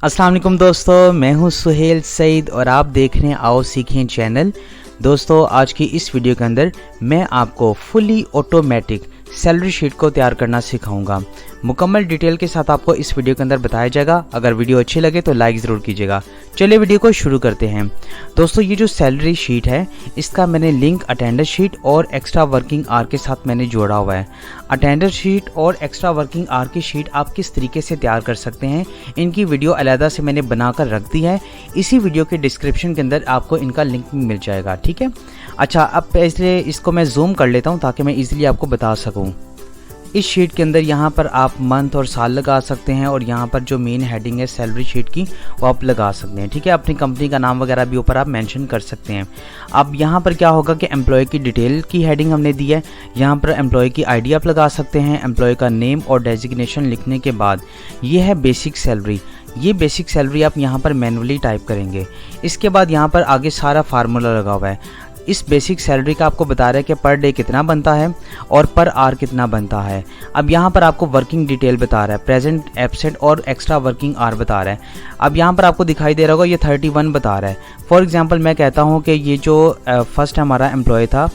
अस्सलाम वालेकुम दोस्तों, मैं हूं सुहेल सईद और आप देख रहे हैं आओ सीखें चैनल। दोस्तों, आज की इस वीडियो के अंदर मैं आपको फुली ऑटोमेटिक सैलरी शीट को तैयार करना सिखाऊंगा। मुकम्मल डिटेल के साथ आपको इस वीडियो के अंदर बताया जाएगा। अगर वीडियो अच्छी लगे तो लाइक ज़रूर कीजिएगा। चलिए वीडियो को शुरू करते हैं। दोस्तों, ये जो सैलरी शीट है इसका मैंने लिंक अटेंडेंस शीट और एक्स्ट्रा वर्किंग आवर के साथ मैंने जोड़ा हुआ है। अटेंडेंस शीट और एक्स्ट्रा वर्किंग आवर की शीट आप किस तरीके से तैयार कर सकते हैं, इनकी वीडियो अलहदा से मैंने बनाकर रख दी है। इसी वीडियो के डिस्क्रिप्शन के अंदर आपको इनका लिंक मिल जाएगा, ठीक है। अच्छा, अब इसलिए इसको मैं जूम कर लेता हूँ ताकि मैं इजीली आपको बता सकूँ। इस शीट के अंदर यहाँ पर आप मंथ और साल लगा सकते हैं और यहाँ पर जो मेन हेडिंग है सैलरी शीट की वो आप लगा सकते हैं, ठीक है। अपनी कंपनी का नाम वगैरह भी ऊपर आप मेंशन कर सकते हैं। अब यहाँ पर क्या होगा कि एम्प्लॉय की डिटेल की हेडिंग हमने दी है। यहाँ पर एम्प्लॉय की आईडी आप लगा सकते हैं। एम्प्लॉय का नेम और डेजिग्नेशन लिखने के बाद ये है बेसिक सैलरी। ये बेसिक सैलरी आप यहाँ पर मैनुअली टाइप करेंगे। इसके बाद यहाँ पर आगे सारा फार्मूला लगा हुआ है। इस बेसिक सैलरी का आपको बता रहा है कि पर डे कितना बनता है और पर आवर कितना बनता है। अब यहाँ पर आपको वर्किंग डिटेल बता रहा है, प्रेजेंट, एब्सेंट और एक्स्ट्रा वर्किंग आवर बता रहा है। अब यहाँ पर आपको दिखाई दे रहा होगा ये 31 बता रहा है। फॉर एग्जांपल मैं कहता हूँ कि ये जो फर्स्ट हमारा एम्प्लॉय था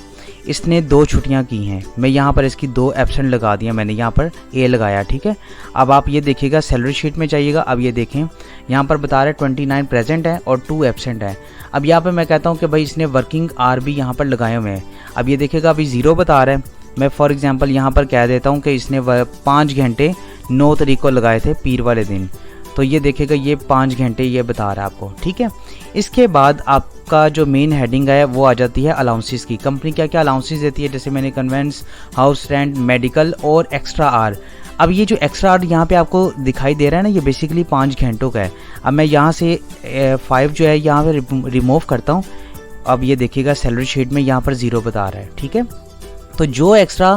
इसने 2 छुट्टियां की हैं। मैं यहाँ पर इसकी 2 एब्सेंट लगा दिया, मैंने यहाँ पर ए लगाया, ठीक है। अब आप ये देखिएगा सैलरी शीट में जाइएगा। अब ये देखें यहाँ पर बता रहे 29 प्रेजेंट है और 2 एब्सेंट है। अब यहाँ पर मैं कहता हूँ कि भाई इसने वर्किंग आवर भी यहाँ पर लगाए हुए हैं। अब ये देखिएगा अभी 0 बता रहा है। मैं फॉर एग्जांपल यहाँ पर कह देता हूँ कि इसने 5 घंटे 9 तारीख को लगाए थे पीर वाले दिन, तो ये देखिएगा ये 5 घंटे ये बता रहा है आपको, ठीक है। इसके बाद आपका जो मेन हेडिंग है वो आ जाती है अलाउंसेस की। कंपनी क्या क्या अलाउंसेस देती है, जैसे मैंने कन्वेंस, हाउस रेंट, मेडिकल और एक्स्ट्रा आवर। अब ये जो एक्स्ट्रा आवर यहाँ पे आपको दिखाई दे रहा है ना, ये बेसिकली 5 घंटों का है। अब मैं यहाँ से 5 जो है यहाँ पे रिमूव करता हूँ। अब ये देखिएगा सैलरी शीट में यहाँ पर 0 बता रहा है, ठीक है। तो जो एक्स्ट्रा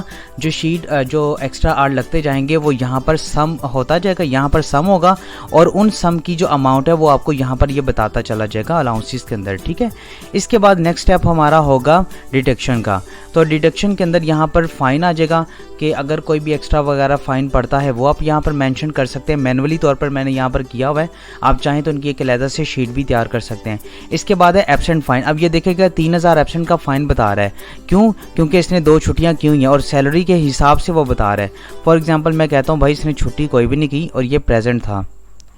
आवर लगते जाएंगे वो यहाँ पर सम होता जाएगा, यहाँ पर सम होगा और उन सम की जो अमाउंट है वो आपको यहाँ पर ये बताता चला जाएगा अलाउंसेस के अंदर, ठीक है। इसके बाद नेक्स्ट स्टेप हमारा होगा डिडक्शन का। तो डिडक्शन के अंदर यहाँ पर फाइन आ जाएगा कि अगर कोई भी एक्स्ट्रा वगैरह फ़ाइन पड़ता है वो आप यहाँ पर मेंशन कर सकते हैं। मैनुअली तौर पर मैंने यहाँ पर किया हुआ है, आप चाहें तो उनकी एक अलग से शीट भी तैयार कर सकते हैं। इसके बाद है एब्सेंट फ़ाइन। अब ये देखेगा 3000 एब्सेंट का फ़ाइन बता रहा है। क्यों? क्योंकि इसने 2 छुट्टियाँ की हुई हैं और सैलरी के हिसाब से वो बता रहा है। फॉर एग्जाम्पल मैं कहता हूँ भाई इसने छुट्टी कोई भी नहीं की और ये प्रेजेंट था,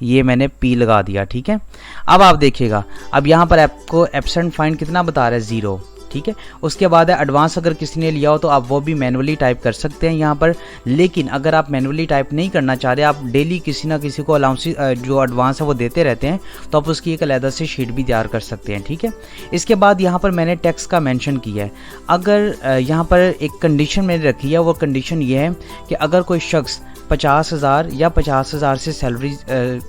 ये मैंने पी लगा दिया, ठीक है। अब आप देखिएगा अब यहाँ पर आपको एब्सेंट फ़ाइन कितना बता रहा है, 0, ठीक है। उसके बाद है एडवांस। अगर किसी ने लिया हो तो आप वो भी मैनुअली टाइप कर सकते हैं यहाँ पर। लेकिन अगर आप मैनुअली टाइप नहीं करना चाह रहे, आप डेली किसी ना किसी को अलाउंस जो एडवांस है वो देते रहते हैं, तो आप उसकी एक अलग से शीट भी तैयार कर सकते हैं, ठीक है। इसके बाद यहाँ पर मैंने टैक्स का मेंशन किया है। अगर यहाँ पर एक कंडीशन मैंने रखी है, वो कंडीशन ये है कि अगर कोई शख्स 50,000 या 50,000 से सैलरी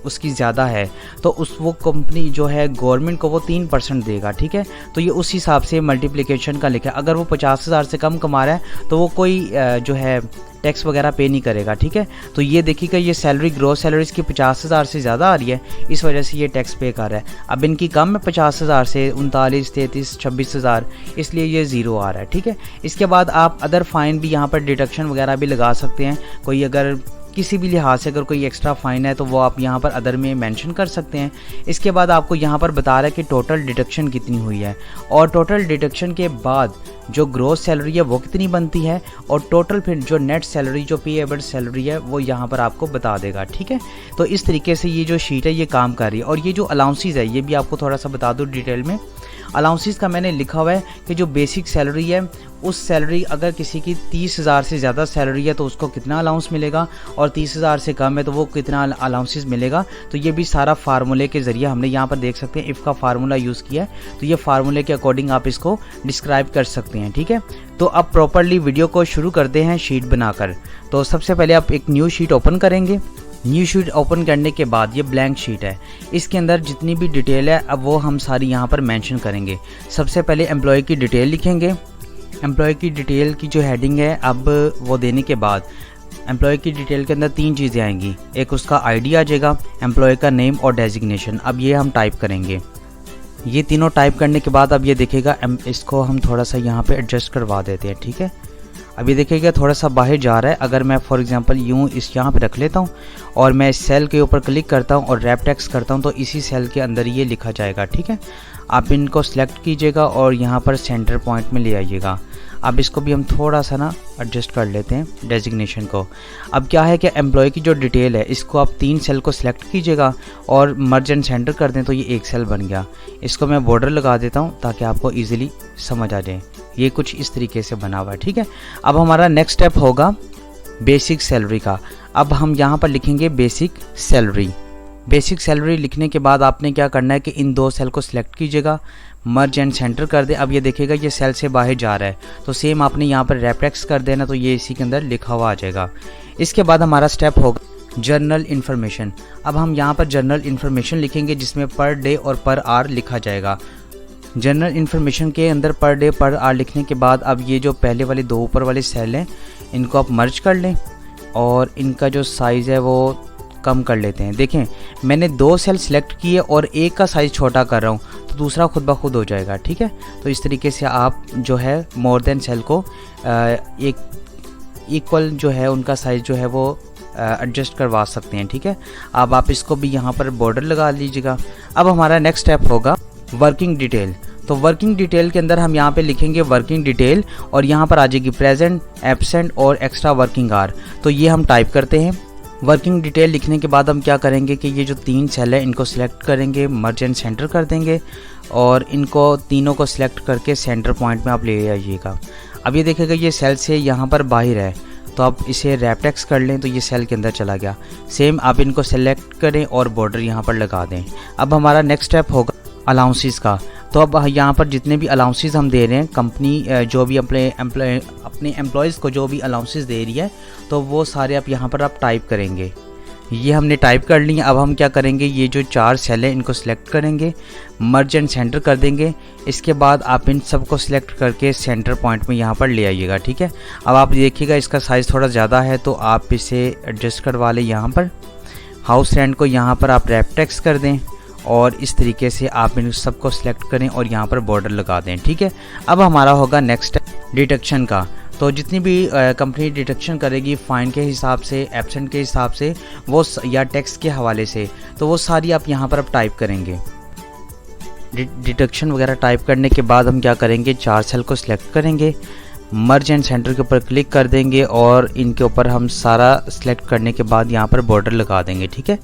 उसकी ज़्यादा है तो वो कंपनी जो है गवर्नमेंट को वो 3% देगा, ठीक है। तो ये उस हिसाब से मल्टीप्लिकेशन का लिखा है। अगर वो 50,000 से कम कमा रहा है तो वो कोई जो है टैक्स वगैरह पे नहीं करेगा, ठीक है। तो ये देखिएगा ये सैलरी, ग्रोस सैलरी इसकी 50,000 से ज़्यादा आ रही है, इस वजह से ये टैक्स पे कर रहा है। अब इनकी कम है 50,000 से, 39, 33, 26,000, इसलिए ये 0 आ रहा है, ठीक है। इसके बाद आप अदर फाइन भी यहाँ पर डिडक्शन वगैरह भी लगा सकते हैं। कोई अगर किसी भी लिहाज से अगर कोई एक्स्ट्रा फ़ाइन है तो वो आप यहाँ पर अदर में मेंशन कर सकते हैं। इसके बाद आपको यहाँ पर बता रहा है कि टोटल डिडक्शन कितनी हुई है और टोटल डिडक्शन के बाद जो ग्रोस सैलरी है वो कितनी बनती है और टोटल फिर जो नेट सैलरी, जो पेएबल सैलरी है वो यहाँ पर आपको बता देगा, ठीक है। तो इस तरीके से ये जो शीट है ये काम कर रही है। और ये जो अलाउंसेस है ये भी आपको थोड़ा सा बता दूँ डिटेल में। अलाउंसेस का मैंने लिखा हुआ है कि जो बेसिक सैलरी है उस सैलरी अगर किसी की 30,000 से ज़्यादा सैलरी है तो उसको कितना अलाउंस मिलेगा और 30,000 से कम है तो वो कितना अलाउंसेस मिलेगा। तो ये भी सारा फार्मूले के ज़रिए हमने यहाँ पर देख सकते हैं, इफ़ का फार्मूला यूज़ किया है। तो ये फार्मूले के अकॉर्डिंग आप इसको डिस्क्राइब कर सकते हैं, ठीक है। तो अब प्रॉपरली वीडियो को शुरू करते हैं शीट बनाकर। तो सबसे पहले आप एक न्यू शीट ओपन करेंगे। न्यू शीट ओपन करने के बाद ये ब्लैंक शीट है, इसके अंदर जितनी भी डिटेल है अब वो हम सारी यहाँ पर मेंशन करेंगे। सबसे पहले एम्प्लॉय की डिटेल लिखेंगे। एम्प्लॉय की डिटेल की जो हेडिंग है अब वो देने के बाद एम्प्लॉय की डिटेल के अंदर 3 चीज़ें आएंगी। एक उसका आईडी आ जाएगा, एम्प्लॉय का नेम और डेजिग्नेशन। अब ये हम टाइप करेंगे। ये तीनों टाइप करने के बाद अब ये देखेगा, इसको हम थोड़ा सा यहाँ पे एडजस्ट करवा देते हैं, ठीक है। अब ये देखिएगा थोड़ा सा बाहर जा रहा है। अगर मैं फॉर एग्जांपल यूँ इस यहाँ पे रख लेता हूँ और मैं इस सेल के ऊपर क्लिक करता हूँ और रैप टेक्स्ट करता हूँ तो इसी सेल के अंदर ये लिखा जाएगा, ठीक है। आप इनको सिलेक्ट कीजिएगा और यहाँ पर सेंटर पॉइंट में ले आइएगा। अब इसको भी हम थोड़ा सा ना एडजस्ट कर लेते हैं डेजिग्नेशन को। अब क्या है कि एम्प्लॉय की जो डिटेल है इसको आप 3 सेल को सिलेक्ट कीजिएगा और मर्ज एंड सेंटर कर दें तो ये एक सेल बन गया। इसको मैं बॉर्डर लगा देता हूँ ताकि आपको ईजिली समझ आ जाए। ये कुछ इस तरीके से बना हुआ है, ठीक है। अब हमारा नेक्स्ट स्टेप होगा बेसिक सैलरी का। अब हम यहाँ पर लिखेंगे बेसिक सैलरी। बेसिक सैलरी लिखने के बाद आपने क्या करना है कि इन 2 सेल को सिलेक्ट कीजिएगा, मर्ज एंड सेंटर कर दे। अब ये देखिएगा ये सेल से बाहर जा रहा है तो सेम आपने यहाँ पर रैप टेक्स्ट कर देना तो ये इसी के अंदर लिखा हुआ आ जाएगा। इसके बाद हमारा स्टेप होगा जर्नल इन्फॉर्मेशन। अब हम यहाँ पर जर्नल इन्फॉर्मेशन लिखेंगे जिसमें पर डे और पर आवर लिखा जाएगा। जनरल इन्फॉर्मेशन के अंदर पर डे पर आवर लिखने के बाद अब ये जो पहले वाले 2 ऊपर वाले सेल हैं इनको आप मर्ज कर लें और इनका जो साइज़ है वो कम कर लेते हैं। देखें मैंने 2 सेल सिलेक्ट किए और एक का साइज़ छोटा कर रहा हूँ तो दूसरा खुद ब खुद हो जाएगा, ठीक है। तो इस तरीके से आप जो है मोर देन सेल को एक इक्वल जो है उनका साइज़ जो है वो एडजस्ट करवा सकते हैं, ठीक है। अब आप इसको भी यहाँ पर बॉर्डर लगा लीजिएगा। अब हमारा नेक्स्ट स्टेप होगा वर्किंग डिटेल। तो वर्किंग डिटेल के अंदर हम यहाँ पे लिखेंगे वर्किंग डिटेल और यहाँ पर आ जाएगी प्रेजेंट, एब्सेंट और एक्स्ट्रा वर्किंग आवर। तो ये हम टाइप करते हैं। वर्किंग डिटेल लिखने के बाद हम क्या करेंगे कि ये जो 3 सेल है इनको सिलेक्ट करेंगे, मर्ज एंड सेंटर कर देंगे और इनको तीनों को सिलेक्ट करके सेंटर पॉइंट में आप ले आइएगा। अब ये देखिएगा ये सेल से यहाँ पर बाहर है तो आप इसे रैप टेक्स्ट कर लें तो ये सेल के अंदर चला गया। सेम आप इनको सेलेक्ट करें और बॉर्डर यहाँ पर लगा दें। अब हमारा नेक्स्ट स्टेप होगा अलाउंसेस का। तो अब यहाँ पर जितने भी अलाउंसेस हम दे रहे हैं, कंपनी जो भी अपने एम्प्लॉयज़ को जो भी अलाउंसेस दे रही है तो वो सारे आप यहाँ पर आप टाइप करेंगे। ये हमने टाइप कर लिए। अब हम क्या करेंगे, ये जो 4 सेल हैं इनको सिलेक्ट करेंगे, मर्ज एंड सेंटर कर देंगे। इसके बाद आप इन सब को सिलेक्ट करके सेंटर पॉइंट में यहाँ पर ले आइएगा, ठीक है। अब आप देखिएगा इसका साइज़ थोड़ा ज़्यादा है तो आप इसे एडजस्ट करवा लें। यहाँ पर हाउस रेंट को यहाँ पर आप रैप टेक्स्ट कर दें और इस तरीके से आप इन सबको सिलेक्ट करें और यहाँ पर बॉर्डर लगा दें, ठीक है। अब हमारा होगा नेक्स्ट डिडक्शन का। तो जितनी भी कंपनी डिडक्शन करेगी फ़ाइन के हिसाब से, एब्सेंट के हिसाब से वो या टैक्स के हवाले से, तो वो सारी आप यहाँ पर अब टाइप करेंगे। डिडक्शन वगैरह टाइप करने के बाद हम क्या करेंगे, 4 सेल को सिलेक्ट करेंगे, मर्ज एंड सेंटर के ऊपर क्लिक कर देंगे और इनके ऊपर हम सारा सिलेक्ट करने के बाद यहाँ पर बॉर्डर लगा देंगे, ठीक है।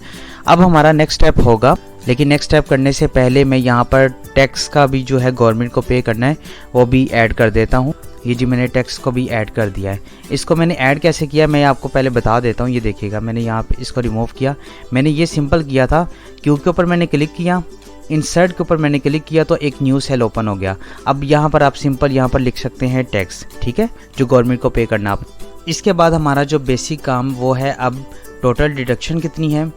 अब हमारा नेक्स्ट स्टेप होगा, लेकिन नेक्स्ट स्टेप करने से पहले मैं यहाँ पर टैक्स का भी जो है गवर्नमेंट को पे करना है वो भी ऐड कर देता हूँ। ये जी मैंने टैक्स को भी ऐड कर दिया है। इसको मैंने ऐड कैसे किया मैं आपको पहले बता देता हूँ। ये देखिएगा मैंने यहाँ पे इसको रिमूव किया। मैंने ये सिंपल किया था, क्यू के ऊपर मैंने क्लिक किया, इंसर्ट के ऊपर मैंने क्लिक किया तो एक न्यू सेल ओपन हो गया। अब यहाँ पर आप सिंपल यहाँ पर लिख सकते हैं टैक्स, ठीक है, जो गवर्नमेंट को पे करना आप। इसके बाद हमारा जो बेसिक काम वो है अब टोटल डिडक्शन कितनी है,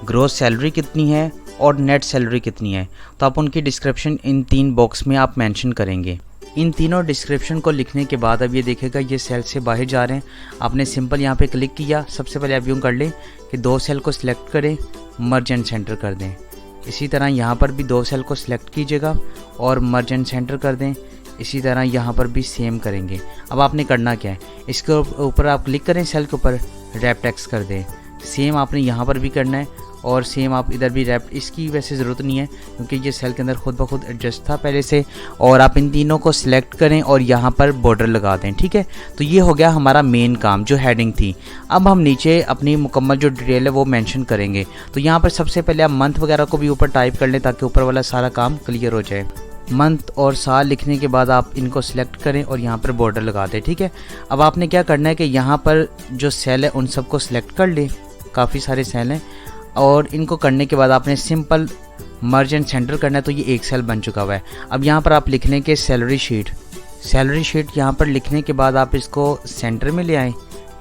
ग्रॉस सैलरी कितनी है और नेट सैलरी कितनी है। तो आप उनकी डिस्क्रिप्शन इन 3 बॉक्स में आप मेंशन करेंगे। इन तीनों डिस्क्रिप्शन को लिखने के बाद अब ये देखेगा ये सेल से बाहर जा रहे हैं। आपने सिंपल यहाँ पे क्लिक किया। सबसे पहले आप यूँ कर लें कि 2 सेल को सिलेक्ट करें, मर्ज एंड सेंटर कर दें। इसी तरह यहाँ पर भी 2 सेल को सिलेक्ट कीजिएगा और मर्ज एंड सेंटर कर दें। इसी तरह यहाँ पर भी सेम करेंगे। अब आपने करना क्या है, इसके ऊपर आप क्लिक करें, सेल के ऊपर रैप टेक्स्ट कर दें। सेम आपने यहाँ पर भी करना है और सेम आप इधर भी रैप, इसकी वैसे ज़रूरत नहीं है क्योंकि ये सेल के अंदर खुद ब खुद एडजस्ट था पहले से। और आप इन तीनों को सिलेक्ट करें और यहाँ पर बॉर्डर लगा दें, ठीक है। तो ये हो गया हमारा मेन काम जो हेडिंग थी। अब हम नीचे अपनी मुकम्मल जो डिटेल है वो मेंशन करेंगे। तो यहाँ पर सबसे पहले आप मंथ वगैरह को भी ऊपर टाइप कर लें ताकि ऊपर वाला सारा काम क्लियर हो जाए। मंथ और साल लिखने के बाद आप इनको सिलेक्ट करें और यहाँ पर बॉर्डर लगा दें, ठीक है। अब आपने क्या करना है कि यहाँ पर जो सेल है उन सबको सिलेक्ट कर लें, काफ़ी सारे सेल हैं, और इनको करने के बाद आपने सिंपल मर्ज एंड सेंटर करना है। तो ये एक सेल बन चुका हुआ है। अब यहाँ पर आप लिख लें कि सैलरी शीट यहाँ पर लिखने के बाद आप इसको सेंटर में ले आएँ।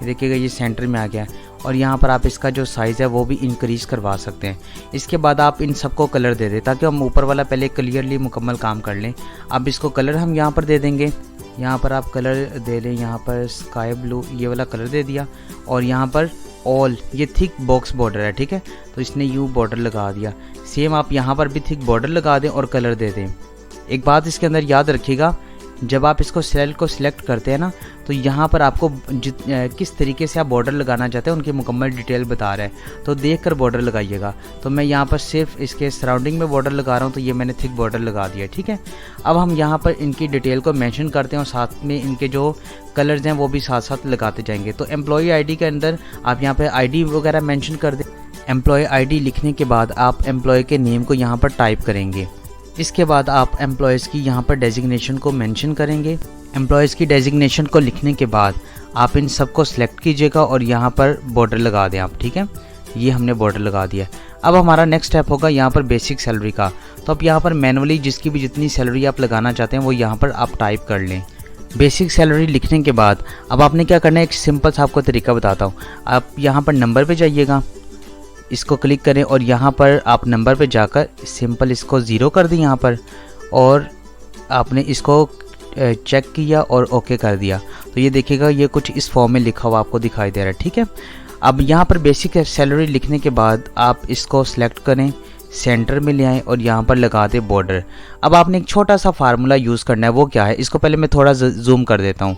देखिएगा ये सेंटर में आ गया और यहाँ पर आप इसका जो साइज़ है वो भी इंक्रीज़ करवा सकते हैं। इसके बाद आप इन सबको कलर दे दें ताकि हम ऊपर वाला पहले क्लियरली मुकम्मल काम कर लें। अब इसको कलर हम यहाँ पर दे देंगे। यहाँ पर आप कलर दे लें, यहाँ पर स्काई ब्लू ये वाला कलर दे दिया और यहाँ पर ऑल ये थिक बॉक्स बॉर्डर है, ठीक है। तो इसने यू बॉर्डर लगा दिया। सेम आप यहाँ पर भी थिक बॉर्डर लगा दें और कलर दे दें। एक बात इसके अंदर याद रखिएगा जब आप इसको सेल को सिलेक्ट करते हैं ना तो यहाँ पर आपको किस तरीके से आप बॉर्डर लगाना चाहते हैं उनकी मुकम्मल डिटेल बता रहा है, तो देख कर बॉर्डर लगाइएगा। तो मैं यहाँ पर सिर्फ इसके सराउंडिंग में बॉर्डर लगा रहा हूँ, तो ये मैंने थिक बॉर्डर लगा दिया। ठीक है, अब हम यहाँ पर इनकी डिटेल को मेंशन करते हैं और साथ में इनके जो कलर्स हैं वो भी साथ साथ लगाते जाएंगे। तो एम्प्लॉई आईडी के अंदर आप यहाँ पर आईडी वगैरह मेंशन कर दें। एम्प्लॉय आईडी लिखने के बाद आप एम्प्लॉय के नेम को यहाँ पर टाइप करेंगे। इसके बाद आप एम्प्लॉयज़ की यहाँ पर डेजिग्नेशन को मेंशन करेंगे। एम्प्लॉयज़ की डेजिग्नेशन को लिखने के बाद आप इन सब को सिलेक्ट कीजिएगा और यहाँ पर बॉर्डर लगा दें आप। ठीक है, ये हमने बॉर्डर लगा दिया। अब हमारा नेक्स्ट स्टेप होगा यहाँ पर बेसिक सैलरी का। तो आप यहाँ पर मैनुअली जिसकी भी जितनी सैलरी आप लगाना चाहते हैं वो यहाँ पर आप टाइप कर लें। बेसिक सैलरी लिखने के बाद अब आपने क्या करना है, एक सिंपल सा आपको तरीका बताता हूँ। आप यहाँ पर नंबर पे जाइएगा, इसको क्लिक करें और यहाँ पर आप नंबर पे जाकर सिंपल इसको 0 कर दें यहाँ पर, और आपने इसको चेक किया और ओके कर दिया। तो ये देखिएगा ये कुछ इस फॉर्म में लिखा हुआ आपको दिखाई दे रहा है। ठीक है, अब यहाँ पर बेसिक सैलरी लिखने के बाद आप इसको सिलेक्ट करें, सेंटर में ले आएँ और यहाँ पर लगा दें बॉर्डर। अब आपने एक छोटा सा फार्मूला यूज़ करना है, वो क्या है, इसको पहले मैं थोड़ा जूम कर देता हूँ।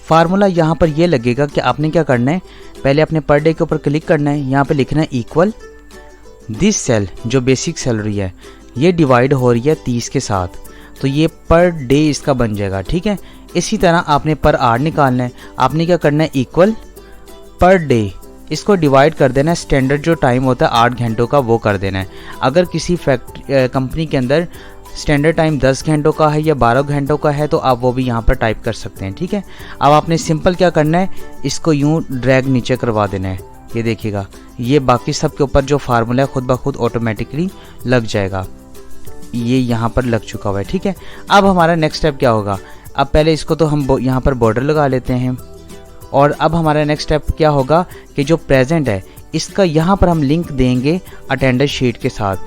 फार्मूला यहाँ पर ये लगेगा कि आपने क्या करना है, पहले अपने पर डे के ऊपर क्लिक करना है, यहाँ पे लिखना है इक्वल दिस सेल जो बेसिक सैलरी है ये डिवाइड हो रही है 30 के साथ, तो ये पर डे इसका बन जाएगा। ठीक है, इसी तरह आपने पर आवर निकालना है। आपने क्या करना है, इक्वल पर डे इसको डिवाइड कर देना है, स्टैंडर्ड जो टाइम होता है 8 घंटों का वो कर देना है। अगर किसी कंपनी के अंदर स्टैंडर्ड टाइम 10 घंटों का है या 12 घंटों का है तो आप वो भी यहाँ पर टाइप कर सकते हैं। ठीक है, अब आपने सिंपल क्या करना है, इसको यूँ ड्रैग नीचे करवा देना है। ये देखिएगा ये बाकी सब के ऊपर जो फार्मूला है खुद ब खुद ऑटोमेटिकली लग जाएगा। ये यहाँ पर लग चुका हुआ है। ठीक है, अब हमारा नेक्स्ट स्टेप क्या होगा, अब पहले इसको तो हम यहाँ पर बॉर्डर लगा लेते हैं, और अब हमारा नेक्स्ट स्टेप क्या होगा कि जो प्रेजेंट है इसका यहाँ पर हम लिंक देंगे अटेंडेंस शीट के साथ,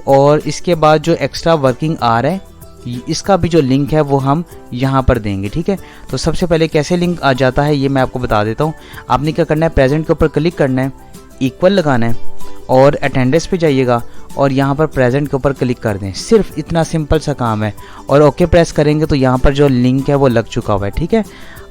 और इसके बाद जो एक्स्ट्रा वर्किंग आवर है इसका भी जो लिंक है वो हम यहाँ पर देंगे। ठीक है, तो सबसे पहले कैसे लिंक आ जाता है ये मैं आपको बता देता हूँ। आपने क्या करना है, प्रेजेंट के ऊपर क्लिक करना है, इक्वल लगाना है और अटेंडेंस पे जाइएगा और यहाँ पर प्रेजेंट के ऊपर क्लिक कर दें। सिर्फ इतना सिंपल सा काम है, और ओके प्रेस करेंगे तो यहाँ पर जो लिंक है वो लग चुका हुआ है। ठीक है,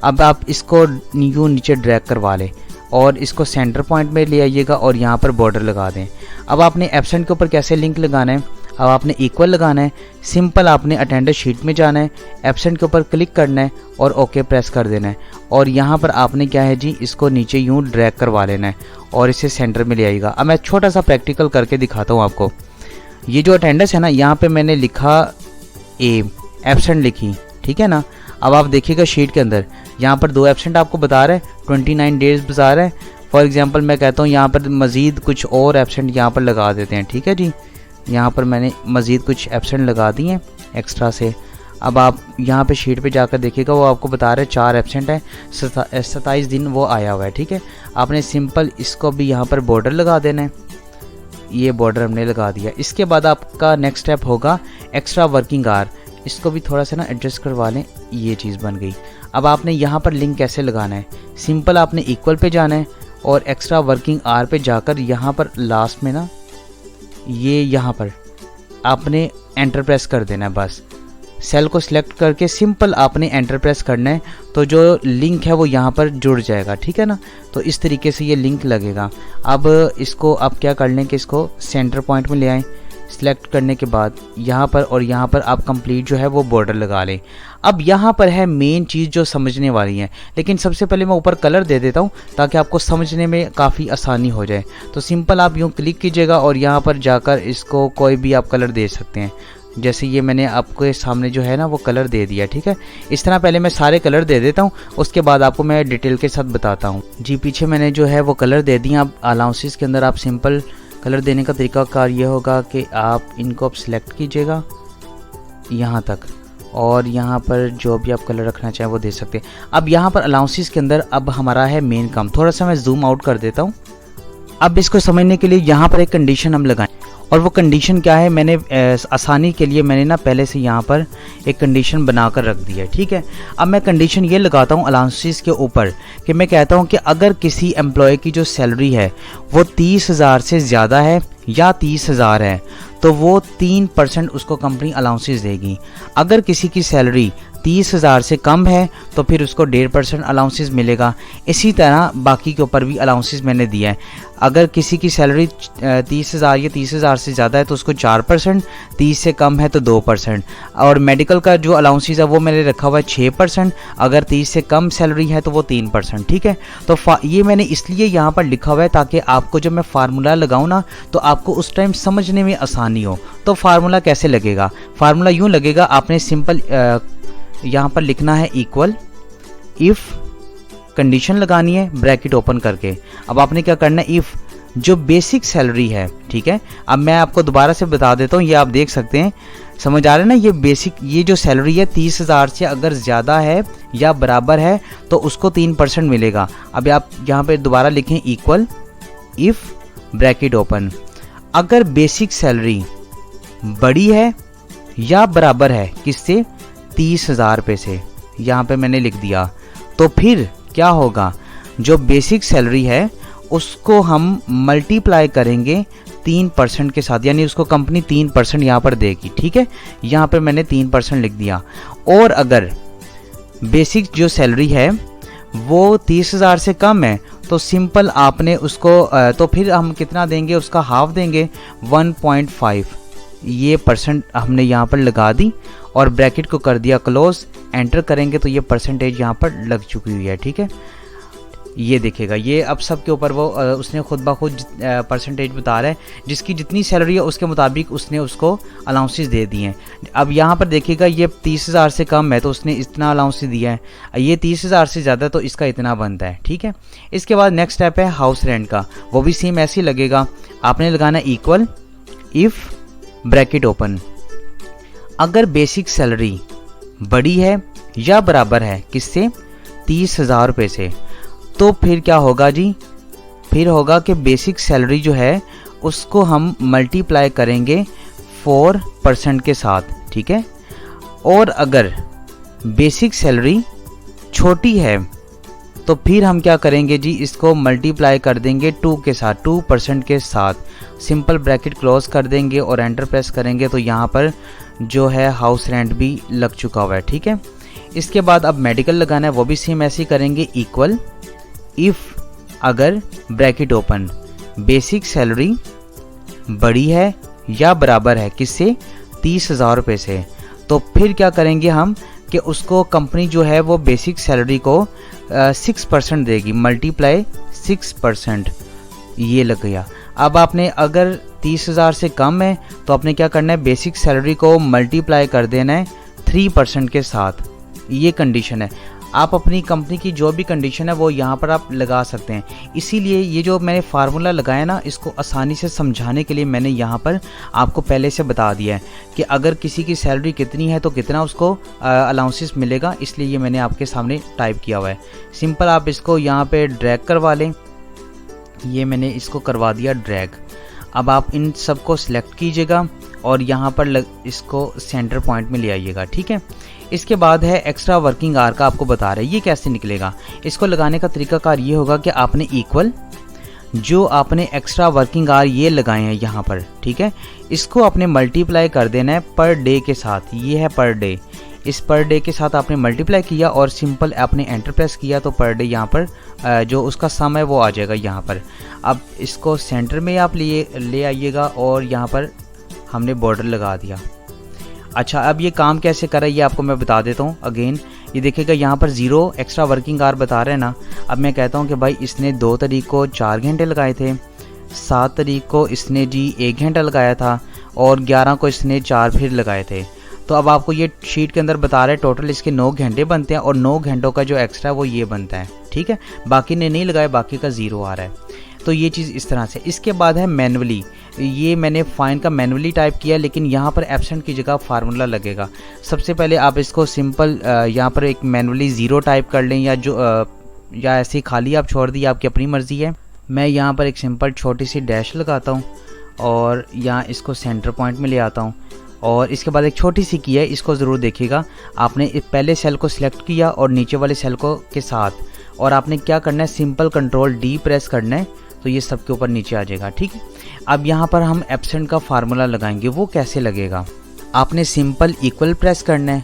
अब आप इसको यूँ नीचे ड्रैग करवा लें और इसको सेंटर पॉइंट में ले आइएगा और यहाँ पर बॉर्डर लगा दें। अब आपने एब्सेंट के ऊपर कैसे लिंक लगाना है, अब आपने इक्वल लगाना है, सिंपल आपने अटेंडेंस शीट में जाना है, एब्सेंट के ऊपर क्लिक करना है और ओके प्रेस कर देना है, और यहाँ पर आपने क्या है जी, इसको नीचे यूँ ड्रैग करवा लेना है और इसे सेंटर में ले आइएगा। अब मैं छोटा सा प्रैक्टिकल करके दिखाता हूँ आपको। ये जो अटेंडेंस है ना, यहाँ पे मैंने लिखा एब्सेंट लिखी, ठीक है ना। अब आप देखिएगा शीट के अंदर यहाँ पर 2 एब्सेंट आपको बता रहा है, 29 डेज बता रहा है। फॉर एग्जांपल मैं कहता हूँ यहाँ पर मज़ीद कुछ और एब्सेंट यहाँ पर लगा देते हैं। ठीक है जी, यहाँ पर मैंने मज़ीद कुछ एब्सेंट लगा दिए एक्स्ट्रा से। अब आप यहाँ पे शीट पे जाकर देखिएगा वो आपको बता रहे हैं 4 एब्सेंट है, 27 दिन वो आया हुआ है। ठीक है, आपने सिंपल इसको भी यहाँ पर बॉर्डर लगा देना है, ये बॉर्डर हमने लगा दिया। इसके बाद आपका नेक्स्ट स्टेप होगा एक्स्ट्रा वर्किंग आवर, इसको भी थोड़ा सा ना एडजस्ट करवा लें, ये चीज़ बन गई। अब आपने यहाँ पर लिंक कैसे लगाना है, सिंपल आपने इक्वल पे जाना है और एक्स्ट्रा वर्किंग आवर पे जाकर यहाँ पर लास्ट में ना ये यहाँ पर आपने एंटर प्रेस कर देना है। बस सेल को सिलेक्ट करके सिंपल आपने एंटर प्रेस करना है, तो जो लिंक है वो यहाँ पर जुड़ जाएगा। ठीक है ना, तो इस तरीके से ये लिंक लगेगा। अब इसको आप क्या कर लें कि इसको सेंटर पॉइंट में ले आएँ, सिलेक्ट करने के बाद यहाँ पर और यहाँ पर आप कंप्लीट जो है वो बॉर्डर लगा लें। अब यहाँ पर है मेन चीज़ जो समझने वाली है, लेकिन सबसे पहले मैं ऊपर कलर दे देता हूँ ताकि आपको समझने में काफ़ी आसानी हो जाए। तो सिंपल आप यूँ क्लिक कीजिएगा और यहाँ पर जाकर इसको कोई भी आप कलर दे सकते हैं, जैसे ये मैंने आपके सामने जो है ना वो कलर दे दिया। ठीक है, इस तरह पहले मैं सारे कलर दे देता हूँ, उसके बाद आपको मैं डिटेल के साथ बताता हूँ। जी, पीछे मैंने जो है वो कलर दे दिए। अब अलाउंसेस के अंदर आप सिंपल कलर देने का तरीका कार ये होगा कि आप इनको अब सिलेक्ट कीजिएगा यहाँ तक, और यहाँ पर जो भी आप कलर रखना चाहें वो दे सकते हैं। अब यहाँ पर अलाउंसेस के अंदर अब हमारा है मेन काम, थोड़ा सा मैं जूम आउट कर देता हूँ। अब इसको समझने के लिए यहाँ पर एक कंडीशन हम लगाएं, और वो कंडीशन क्या है, मैंने आसानी के लिए मैंने ना पहले से यहाँ पर एक कंडीशन बनाकर रख दी है। ठीक है, अब मैं कंडीशन ये लगाता हूँ अलाउंसेस के ऊपर कि मैं कहता हूँ कि अगर किसी एम्प्लॉय की जो सैलरी है वो 30,000 से ज़्यादा है या 30,000 है तो वो 3% उसको कंपनी अलाउंसेस देगी। अगर किसी की सैलरी 30,000 से कम है तो फिर उसको 1.5% अलाउंसेस मिलेगा। इसी तरह बाकी के ऊपर भी अलाउंसेस मैंने दिया है। अगर किसी की सैलरी 30,000 या 30,000 से ज़्यादा है तो उसको 4%, 30 से कम है तो 2%, और मेडिकल का जो अलाउंसेस है वो मैंने रखा हुआ है 6%, अगर 30 से कम सैलरी है तो वो 3%। ठीक है, तो ये मैंने इसलिए यहाँ पर लिखा हुआ है ताकि आपको जब मैं फार्मूला लगाऊँ ना तो आपको उस टाइम समझने में आसानी हो। तो फार्मूला कैसे लगेगा? फार्मूला यूँ लगेगा, आपने सिंपल यहाँ पर लिखना है इक्वल, इफ़ कंडीशन लगानी है ब्रैकेट ओपन करके। अब आपने क्या करना है, इफ़ जो बेसिक सैलरी है, ठीक है, अब मैं आपको दोबारा से बता देता हूँ, ये आप देख सकते हैं, समझ आ रहा है ना, ये बेसिक, ये जो सैलरी है 30,000 से अगर ज़्यादा है या बराबर है तो उसको 3% मिलेगा। अब आप यहाँ पे दोबारा लिखें इक्वल, इफ़ ब्रैकेट ओपन, अगर बेसिक सैलरी बड़ी है या बराबर है किससे, 30,000 रुपये से, यहाँ पे मैंने लिख दिया, तो फिर क्या होगा, जो बेसिक सैलरी है उसको हम मल्टीप्लाई करेंगे 3% के साथ, यानी उसको कंपनी 3% यहाँ पर देगी। ठीक है, यहाँ पर मैंने 3% लिख दिया। और अगर बेसिक जो सैलरी है वो 30,000 से कम है तो सिंपल आपने उसको तो फिर हम कितना देंगे, उसका हाफ देंगे, 1.5 ये परसेंट हमने यहाँ पर लगा दी और ब्रैकेट को कर दिया क्लोज। एंटर करेंगे तो ये परसेंटेज यहाँ पर लग चुकी हुई है। ठीक है, ये देखेगा, ये अब सब के ऊपर वो उसने खुद ब खुद परसेंटेज बता रहा है, जिसकी जितनी सैलरी है उसके मुताबिक उसने उसको अलाउंसेस दे दिए हैं। अब यहाँ पर देखिएगा, ये 30,000 से कम है तो उसने इतना अलाउंस दिया है, ये 30,000 से ज़्यादा तो इसका इतना बनता है। ठीक है, इसके बाद नेक्स्ट स्टेप है हाउस रेंट का, वो भी सेम ऐसे ही लगेगा। आपने लगाना इक्वल, इफ़ ब्रैकेट ओपन, अगर बेसिक सैलरी बड़ी है या बराबर है किससे, 30,000 रुपये से, तो फिर क्या होगा जी, फिर होगा कि बेसिक सैलरी जो है उसको हम मल्टीप्लाई करेंगे 4% के साथ। ठीक है, और अगर बेसिक सैलरी छोटी है तो फिर हम क्या करेंगे जी, इसको मल्टीप्लाई कर देंगे 2 के साथ, 2% के साथ, सिंपल ब्रैकेट क्लोज कर देंगे और एंटर प्रेस करेंगे तो यहाँ पर जो है हाउस रेंट भी लग चुका हुआ है। ठीक है, इसके बाद अब मेडिकल लगाना है, वो भी सेम ऐसे ही करेंगे, इक्वल, इफ़ अगर ब्रैकेट ओपन बेसिक सैलरी बड़ी है या बराबर है किससे, 30,000 रुपये से, तो फिर क्या करेंगे हम कि उसको कंपनी जो है वो बेसिक सैलरी को 6% देगी, मल्टीप्लाई 6%, ये लग गया। अब आपने अगर 30,000 से कम है तो आपने क्या करना है, बेसिक सैलरी को मल्टीप्लाई कर देना है 3% के साथ, ये कंडीशन है। आप अपनी कंपनी की जो भी कंडीशन है वो यहाँ पर आप लगा सकते हैं। इसीलिए ये जो मैंने फार्मूला लगाया ना, इसको आसानी से समझाने के लिए मैंने यहाँ पर आपको पहले से बता दिया है कि अगर किसी की सैलरी कितनी है तो कितना उसको अलाउंसेस मिलेगा, इसलिए ये मैंने आपके सामने टाइप किया हुआ है। सिंपल आप इसको यहाँ पे ड्रैग करवा लें, ये मैंने इसको करवा दिया ड्रैग। अब आप इन सबको सिलेक्ट कीजिएगा और यहाँ पर इसको सेंटर पॉइंट में ले आइएगा। ठीक है, इसके बाद है एक्स्ट्रा वर्किंग आवर का, आपको बता रहे हैं ये कैसे निकलेगा। इसको लगाने का तरीकाकार ये होगा कि आपने इक्वल, जो आपने एक्स्ट्रा वर्किंग आवर ये लगाए हैं यहाँ पर, ठीक है, इसको आपने मल्टीप्लाई कर देना है पर डे के साथ, ये है पर डे, इस पर डे के साथ आपने मल्टीप्लाई किया और सिंपल आपने एंटर प्रेस किया तो पर डे यहाँ पर जो उसका सम है वो आ जाएगा यहाँ पर। अब इसको सेंटर में आप ले आइएगा और यहाँ पर हमने बॉर्डर लगा दिया। अच्छा, अब ये काम कैसे कर रहा है ये आपको मैं बता देता हूँ अगेन। ये देखिएगा यहाँ पर 0 एक्स्ट्रा वर्किंग आवर बता रहे हैं ना। अब मैं कहता हूँ कि भाई इसने 2 तारीख को 4 घंटे लगाए थे, 7 तारीख को इसने जी 1 घंटा लगाया था और 11 को इसने 4 फिर लगाए थे। तो अब आपको ये शीट के अंदर बता रहे हैं टोटल इसके 9 घंटे बनते हैं और 9 घंटों का जो एक्स्ट्रा वो ये बनता है। ठीक है, बाकी ने नहीं लगाया, बाकी का 0 आ रहा है। तो ये चीज़ इस तरह से। इसके बाद है मैनुअली, ये मैंने फाइन का मैनुअली टाइप किया, लेकिन यहाँ पर एब्सेंट की जगह फार्मूला लगेगा। सबसे पहले आप इसको सिंपल यहाँ पर एक मैनुअली 0 टाइप कर लें या ऐसे ही खाली आप छोड़ दी, आपकी अपनी मर्ज़ी है। मैं यहाँ पर एक सिंपल छोटी सी डैश लगाता हूँ और यहाँ इसको सेंटर पॉइंट में ले आता हूँ और इसके बाद एक छोटी सी की है, इसको ज़रूर देखिएगा। आपने पहले सेल को सिलेक्ट किया और नीचे वाले सेल को के साथ, और आपने क्या करना है, सिंपल कंट्रोल D प्रेस करना है तो ये सब के ऊपर नीचे आ जाएगा। ठीक है, अब यहाँ पर हम एब्सेंट का फार्मूला लगाएंगे। वो कैसे लगेगा, आपने सिंपल इक्वल प्रेस करना है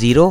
0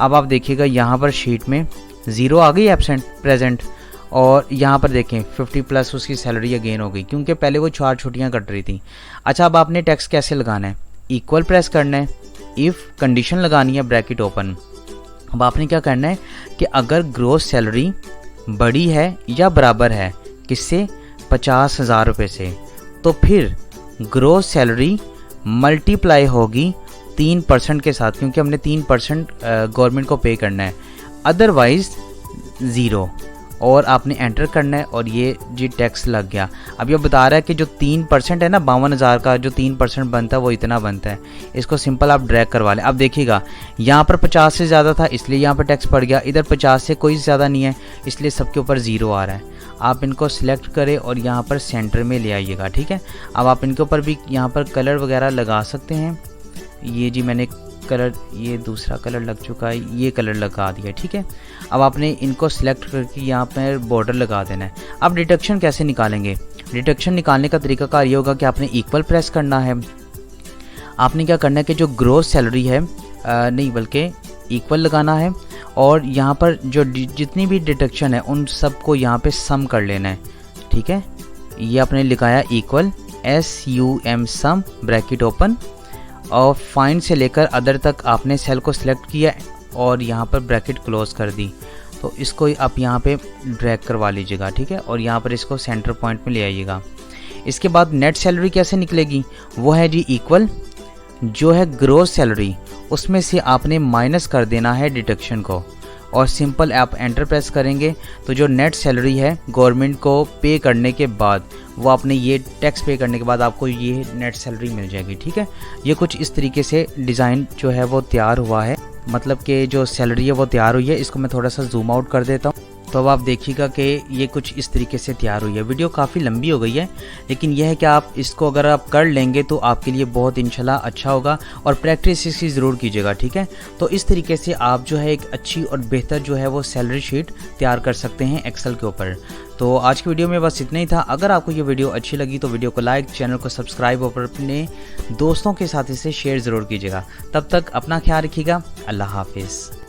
अब आप देखिएगा यहाँ पर शीट में 0 आ गई एब्सेंट प्रेजेंट, और यहाँ पर देखें 50 प्लस उसकी सैलरी अगेन हो गई, क्योंकि पहले वो 4 छुट्टियाँ कट रही थी। अच्छा, अब आपने टैक्स कैसे लगाना है, इक्वल प्रेस करना है, इफ़ कंडीशन लगानी है, ब्रैकेट ओपन। अब आपने क्या करना है कि अगर ग्रोस सैलरी बड़ी है या बराबर है किससे, 50,000 रुपये से, तो फिर ग्रोस सैलरी मल्टीप्लाई होगी 3% के साथ, क्योंकि हमने 3% गवर्नमेंट को पे करना है, अदरवाइज 0, और आपने एंटर करना है और ये जी टैक्स लग गया। अब ये बता रहा है कि जो 3% है ना, 52,000 का जो 3% बनता है वो इतना बनता है। इसको सिंपल आप ड्रैग करवा लें। अब देखिएगा यहाँ पर 50 से ज़्यादा था इसलिए यहाँ पर टैक्स पड़ गया, इधर 50 से कोई ज़्यादा नहीं है इसलिए सबके ऊपर 0 आ रहा है। आप इनको सिलेक्ट करें और यहाँ पर सेंटर में ले आइएगा, ठीक है। अब आप इनके ऊपर भी यहाँ पर कलर वगैरह लगा सकते हैं। ये जी मैंने कलर, ये दूसरा कलर लग चुका है, ये कलर लगा दिया, ठीक है। अब आपने इनको सिलेक्ट करके यहाँ पर बॉर्डर लगा देना है। अब डिडक्शन कैसे निकालेंगे, डिडक्शन निकालने का तरीकाकार ये होगा कि आपने इक्वल प्रेस करना है। आपने क्या करना है कि जो ग्रोस सैलरी है नहीं बल्कि इक्वल लगाना है, और यहाँ पर जो जितनी भी डिडक्शन है उन सबको यहाँ पे सम कर लेना है, ठीक है। ये आपने लिखाया इक्वल SUM सम ब्रैकेट ओपन, और फाइंड से लेकर अदर तक आपने सेल को सिलेक्ट किया और यहाँ पर ब्रैकेट क्लोज कर दी। तो इसको आप यहाँ पे ड्रैग करवा लीजिएगा, ठीक है, और यहाँ पर इसको सेंटर पॉइंट में ले आइएगा। इसके बाद नेट सैलरी कैसे निकलेगी, वो है जी इक्वल, जो है ग्रोस सैलरी उसमें से आपने माइनस कर देना है डिडक्शन को, और सिंपल आप एंटर प्रेस करेंगे तो जो नेट सैलरी है गवर्नमेंट को पे करने के बाद, वो आपने ये टैक्स पे करने के बाद आपको ये नेट सैलरी मिल जाएगी, ठीक है। ये कुछ इस तरीके से डिज़ाइन जो है वो तैयार हुआ है, मतलब कि जो सैलरी है वो तैयार हुई है। इसको मैं थोड़ा सा जूम आउट कर देता हूँ तो अब आप देखिएगा कि ये कुछ इस तरीके से तैयार हुई है। वीडियो काफ़ी लंबी हो गई है, लेकिन यह है कि आप इसको अगर आप कर लेंगे तो आपके लिए बहुत इंशाल्लाह अच्छा होगा, और प्रैक्टिस इसकी ज़रूर कीजिएगा, ठीक है। तो इस तरीके से आप जो है एक अच्छी और बेहतर जो है वो सैलरी शीट तैयार कर सकते हैं एक्सेल के ऊपर। तो आज की वीडियो में बस इतना ही था। अगर आपको ये वीडियो अच्छी लगी तो वीडियो को लाइक, चैनल को सब्सक्राइब और अपने दोस्तों के साथ इसे शेयर ज़रूर कीजिएगा। तब तक अपना ख्याल रखिएगा। अल्लाह हाफिज़।